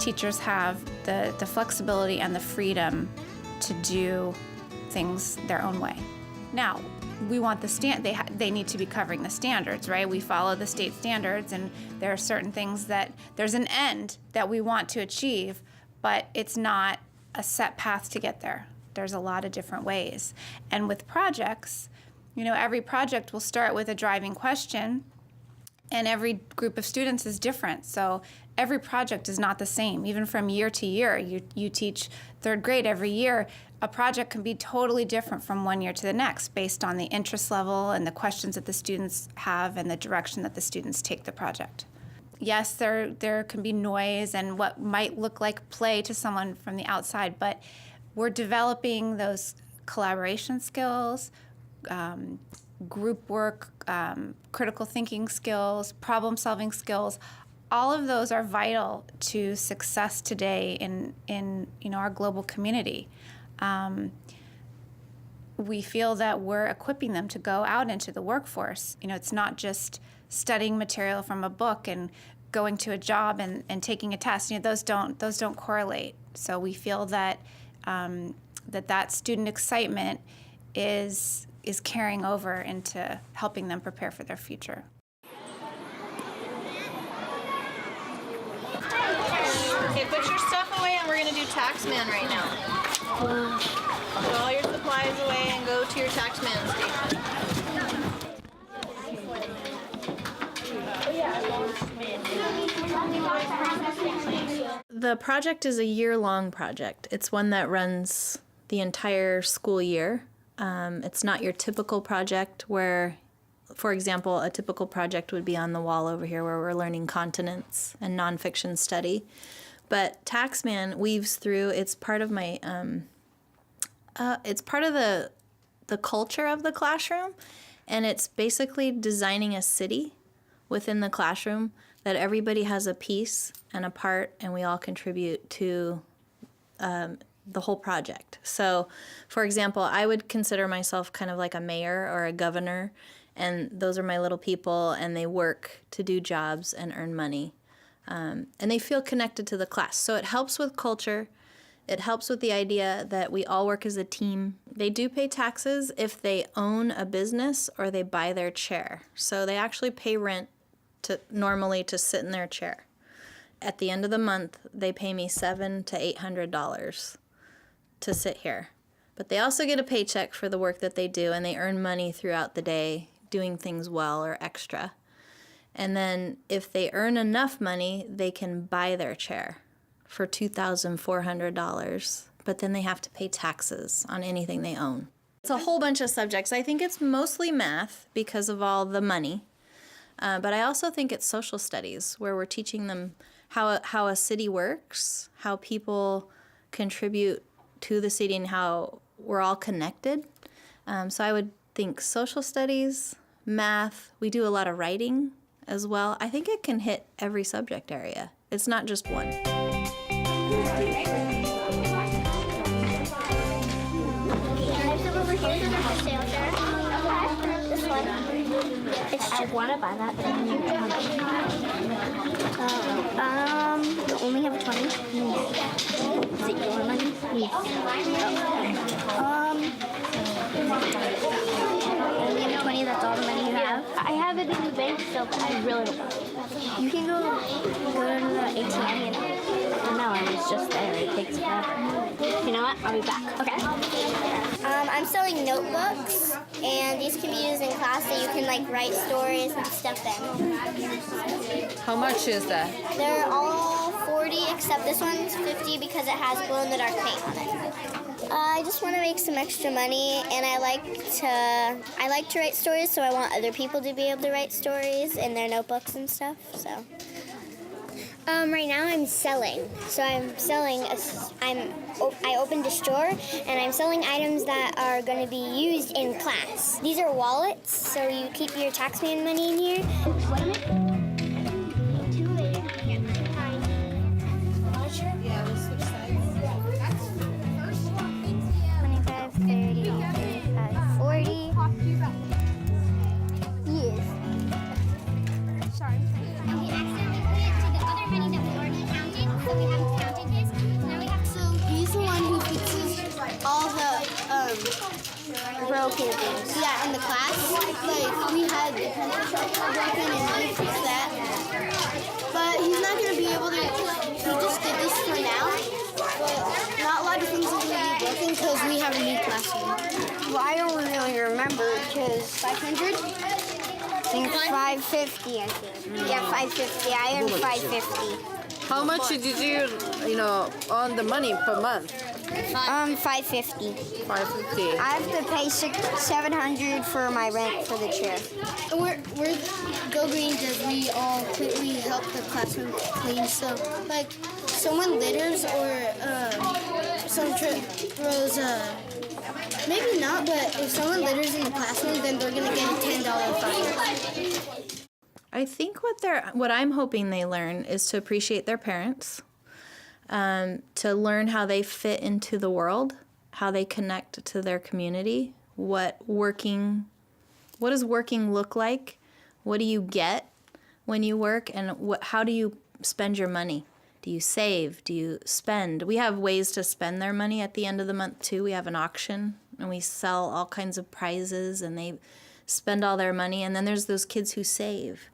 teachers have the flexibility and the freedom to do things their own way. Now, we want they need to be covering the standards, right? We follow the state standards, and there are certain things that there's an end that we want to achieve, but it's not a set path to get there. There's a lot of different ways. And with projects, you know, every project will start with a driving question, and every group of students is different. So every project is not the same, even from year to year. You teach third grade every year. A project can be totally different from one year to the next based on the interest level and the questions that the students have and the direction that the students take the project. Yes, there can be noise and what might look like play to someone from the outside, but we're developing those collaboration skills, group work, critical thinking skills, problem-solving skills. All of those are vital to success today in our global community. We feel that we're equipping them to go out into the workforce. You know, it's not just studying material from a book and going to a job and taking a test. You know, those don't correlate. So we feel that that student excitement is carrying over into helping them prepare for their future. Okay, put your stuff away, and we're going to do Taxman right now. Put all your supplies away and go to your Taxman station. The project is a year-long project. It's one that runs the entire school year. It's not your typical project where, for example, a typical project would be on the wall over here where we're learning continents and nonfiction study. But Taxman weaves through. It's part of my. It's part of the culture of the classroom, and it's basically designing a city within the classroom that everybody has a piece and a part, and we all contribute to the whole project. So, for example, I would consider myself kind of like a mayor or a governor, and those are my little people, and they work to do jobs and earn money. And they feel connected to the class. So it helps with culture. It helps with the idea that we all work as a team. They do pay taxes if they own a business or they buy their chair. So they actually pay rent normally to sit in their chair. At the end of the month, they pay me $700 to $800 to sit here. But they also get a paycheck for the work that they do, and they earn money throughout the day doing things well or extra. And then if they earn enough money, they can buy their chair for $2,400, but then they have to pay taxes on anything they own. It's a whole bunch of subjects. I think it's mostly math because of all the money, but I also think it's social studies where we're teaching them how a city works, how people contribute to the city, and how we're all connected. So I would think social studies, math. We do a lot of writing as well. I think it can hit every subject area. It's not just one. I want to buy that. You only have a 20? Is it your money? Only have 20, that's all the money you have? I have it in the bank still, but I really don't want it. You can go to the ATM, you know. No, I was just there. It takes forever. You know what? I'll be back. Okay. I'm selling notebooks, and these can be used in class so you can like write stories and stuff in. How much is that? They're all 40 except this one's 50 because it has glow-in-the-dark paint on it. I just want to make some extra money, and I like to write stories, so I want other people to be able to write stories in their notebooks and stuff. So. Right now I'm selling. So I opened a store, and I'm selling items that are going to be used in class. These are wallets, so you keep your Taxman money in here. Yeah, we'll switch sides. 25, 30, 35, 40. Yes. Sorry. We accidentally put it to the other money that we already counted, so we have to count had the pencil sharpener broken and he fixed that. But he's not going to be able to, he just did this for now. But not a lot of things are going to be broken because we have a new classroom. Well, I don't really remember because 500? I think 550, I think. Yeah, 550. I earned 550. How much did you earn the money per month? 550. 550. I have to pay 700 for my rent for the chair. We're Go Green does we all quickly help the classroom clean. So like someone litters or someone throws maybe not, but if someone litters in the classroom, then they're gonna get a $10 fine. I think what I'm hoping they learn is to appreciate their parents, to learn how they fit into the world, how they connect to their community, what does working look like, what do you get when you work, and how do you spend your money? Do you save? Do you spend? We have ways to spend their money at the end of the month too. We have an auction and we sell all kinds of prizes and they spend all their money. And then there's those kids who save,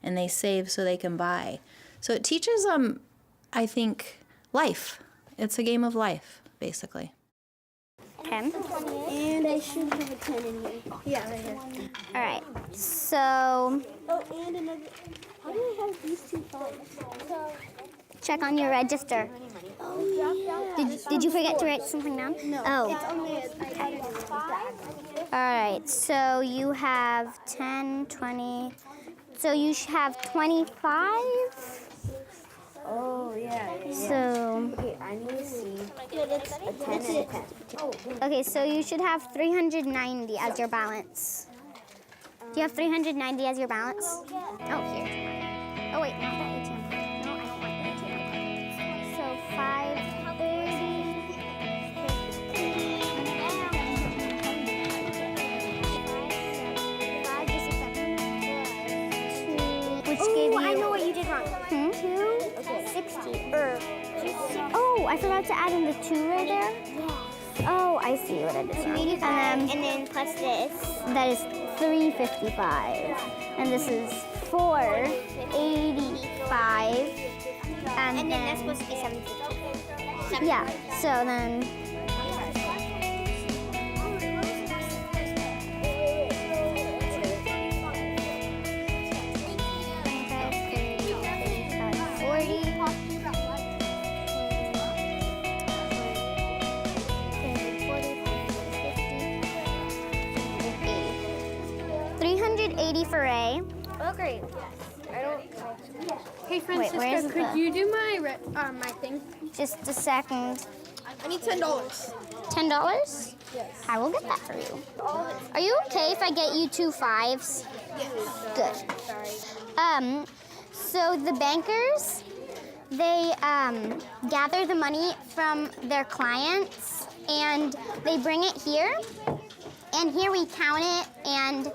and they save so they can buy. So it teaches them, I think, life. It's a game of life, basically. 10. And I should have a 10 in here. Yeah, right here. All right. So. Oh, and another. How do I have these two phones? Check on your register. Oh, yeah. Did you forget to write something down? No. Oh. It's only all right. So you have 10, 20. So you should have 25. Oh, yeah. So. Okay, I need to see. It's a 10 and a 10. Okay, so you should have 390 as your balance. Do you have 390 as your balance? Oh, here. Oh, wait, not the ATM. No, I don't want the ATM. So 530. Which gave you... I know what you did wrong. 260. Oh, I forgot to add in the 2 right there. Oh, I see what I did wrong. And then plus this. That is 355. And this is 485. And then that's supposed to be 750. Yeah, so then... for A. Oh, great. I don't. Hey, Wait, where is Francisca, could you do my my thing? Just a second. I need $10. $10? Yes. I will get that for you. Are you okay if I get you 2 5s? Yes. Good. So the bankers, they gather the money from their clients and they bring it here. And here we count it and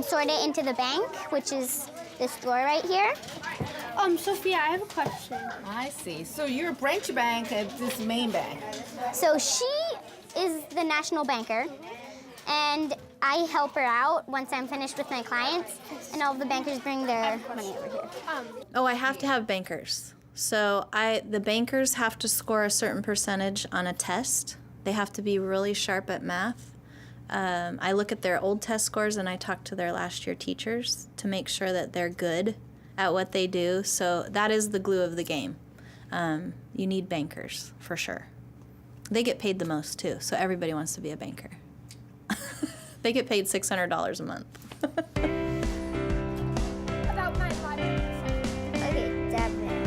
sort it into the bank, which is this drawer right here. Sophia, I have a question. I see. So you're a branch bank at this main bank. So she is the national banker, and I help her out once I'm finished with my clients, and all the bankers bring their money over here. Oh, I have to have bankers. So the bankers have to score a certain percentage on a test. They have to be really sharp at math. I look at their old test scores and I talk to their last year teachers to make sure that they're good at what they do. So that is the glue of the game. You need bankers, for sure. They get paid the most, too, so everybody wants to be a banker. They get paid $600 a month. About my Okay, definitely.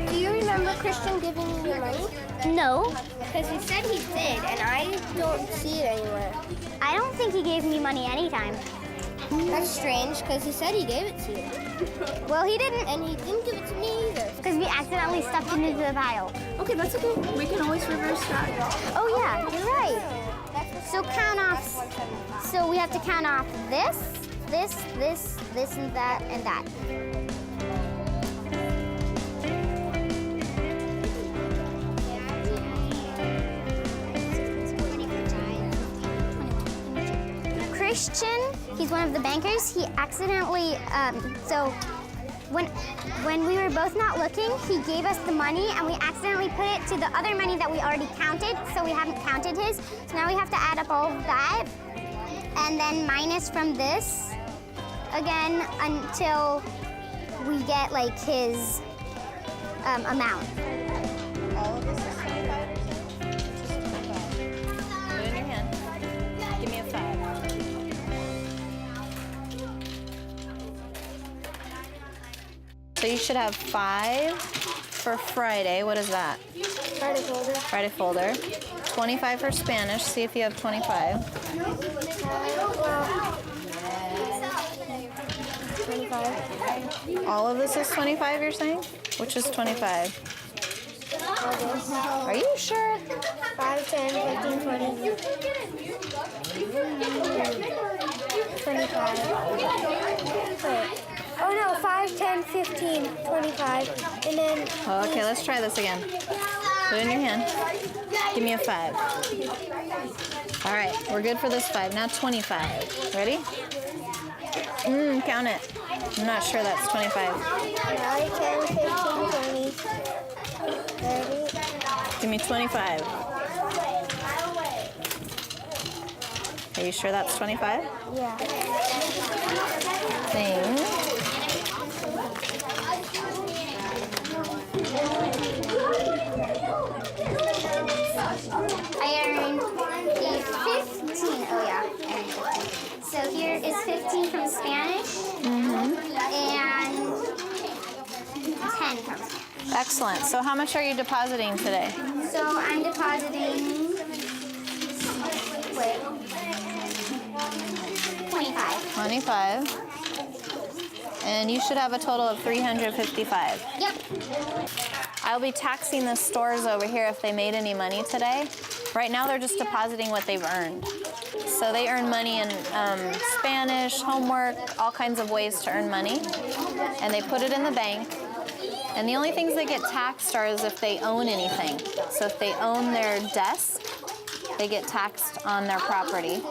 Do you remember Christian giving you money? No, Because he said he did, and I don't see it anywhere. I don't think he gave me money anytime. That's strange, because he said he gave it to you. Well, he didn't, And he didn't give it to me either. because we accidentally stuffed it into the pile. Okay, that's okay. We can always reverse that. Oh yeah, you're right. So count off. So we have to count off this, and that, and that. Christian He's one of the bankers. He accidentally, so when we were both not looking, he gave us the money and we accidentally put it to the other money that we already counted, so we haven't counted his. So now we have to add up all of that and then minus from this again until we get like his amount. All of this is 25 or something? Put it in your hand. Give me a 5. So you should have 5 for Friday. What is that? Friday folder. Friday folder. 25 for Spanish. See if you have 25. 25. All of this is 25, you're saying? Which is 25? Are you sure? 5, 10, 15, 20. 25. Wait. Oh no, 5, 10, 15, 25. And then. Okay, let's try this again. Put it in your hand. Give me a 5. All right, we're good for this 5. Now 25. Ready? Count it. I'm not sure that's 25. 5, 10, 15, 20. 30. Give me 25. Are you sure that's 25? Yeah. Thing. I earned a 15. Oh yeah, I earned 15. So here is 15 from Spanish and 10 from Spanish. Excellent. So how much are you depositing today? So I'm depositing, wait, 25. 25. And you should have a total of 355. Yep. I'll be taxing the stores over here if they made any money today. Right now they're just depositing what they've earned. So they earn money in Spanish, homework, all kinds of ways to earn money. And they put it in the bank. And the only things that get taxed are as if they own anything. So if they own their desk, they get taxed on their property.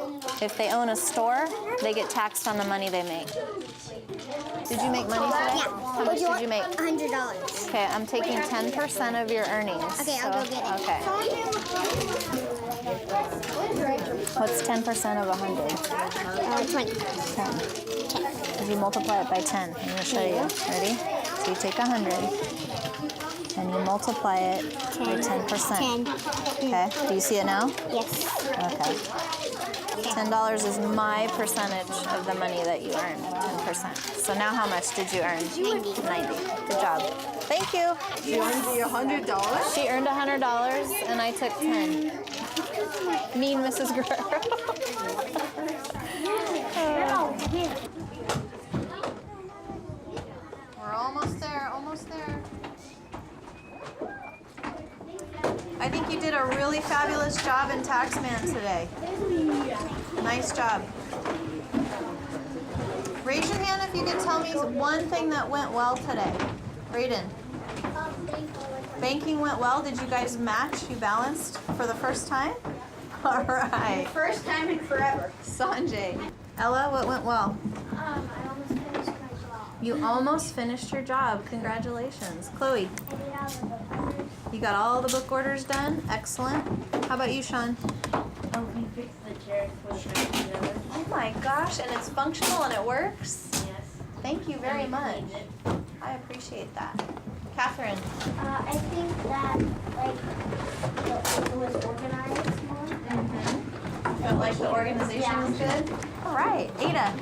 If they own a store, they get taxed on the money they make. Did you make money today? Yeah. How much did you make? $100. Okay, I'm taking 10% of your earnings. Okay, I'll go get it. Okay. What's 10% of 100? 20. 10. If you multiply it by 10, I'm going to show you. Ready? So you take 100 and you multiply it by 10%. 10. Okay, do you see it now? Yes. Okay. $10 is my percentage of the money that you earned, 10%. So now how much did you earn? 90. 90. Good job. Thank you. You earned the $100? She earned $100 and I took 10. Mean Mrs. Guerrero. We're almost there, almost there. I think you did a really fabulous job in Taxman today. Nice job. Raise your hand if you could tell me one thing that went well today. Brayden. Banking went well. Did you guys match? You balanced for the first time? All right. First time in forever. Sanjay. Ella, what went well? I almost finished my job. You almost finished your job. Congratulations. Chloe, you got all the book orders done? Excellent. How about you, Sean? Oh, we fixed the chair for the Oh my gosh, and it's functional and it works? Yes. Thank you very much. I appreciate that. Catherine. I think that, like, it was organized more. Felt like the organization was good? All right. Ada,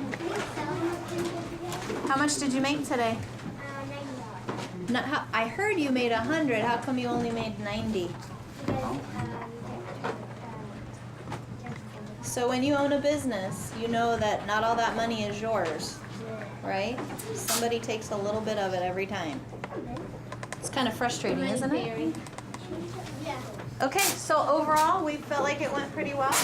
how much did you make today? Not how, I heard you made 100. How come you only made 90? So when you own a business, you know that not all that money is yours, right? Somebody takes a little bit of it every time. It's kind of frustrating, isn't it? Okay, so overall, we felt like it went pretty well.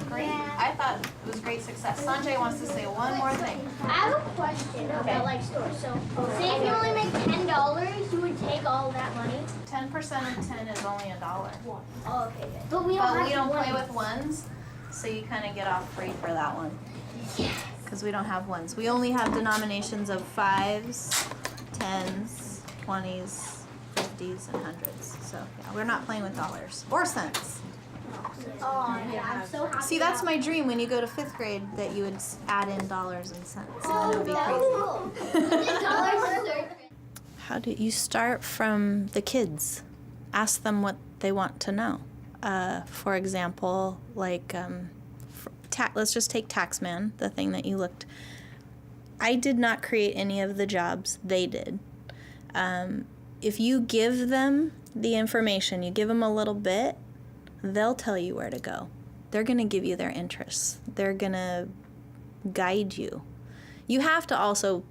Great. I thought it was great success. Sanjay wants to say one more thing. I have a question about like stores. So, say if you only make $10, you would take all that money. 10% of 10 is only $1. Oh, okay. Good. But we don't But have we don't to play win. with ones, so you kind of get off free for that one. because we don't have ones. We only have denominations of 5s, 10s, 20s, 50s, and 100s. So yeah, we're not playing with dollars or cents. Oh, yeah, I'm so happy. See, that's my dream when you go to 5th grade, that you would add in dollars and cents. And then it would be crazy. How do you start from the kids? Ask them what they want to know. For example, like, let's just take Taxman, the thing that you looked. I did not create any of the jobs, they did. If you give them the information, you give them a little bit, they'll tell you where to go. They're going to give you their interests. They're going to guide you. You have to also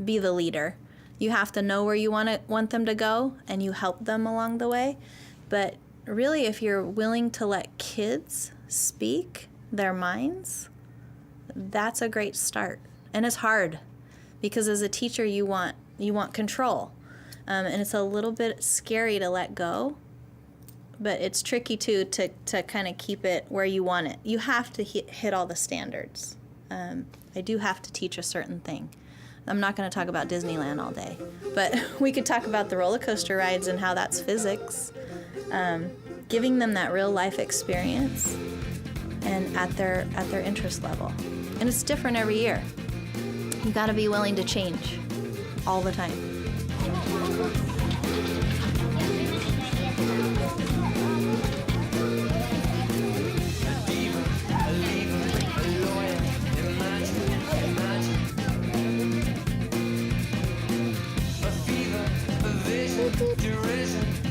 be the leader. You have to know where you want them to go, and you help them along the way. But really, if you're willing to let kids speak their minds, that's a great start. And it's hard, because as a teacher, you want control. And it's a little bit scary to let go. But it's tricky, too, to kind of keep it where you want it. You have to hit all the standards. I do have to teach a certain thing. I'm not going to talk about Disneyland all day. But we could talk about the roller coaster rides and how that's physics. Giving them that real-life experience and at their interest level. And it's different every year. You got to be willing to change all the time. Derision.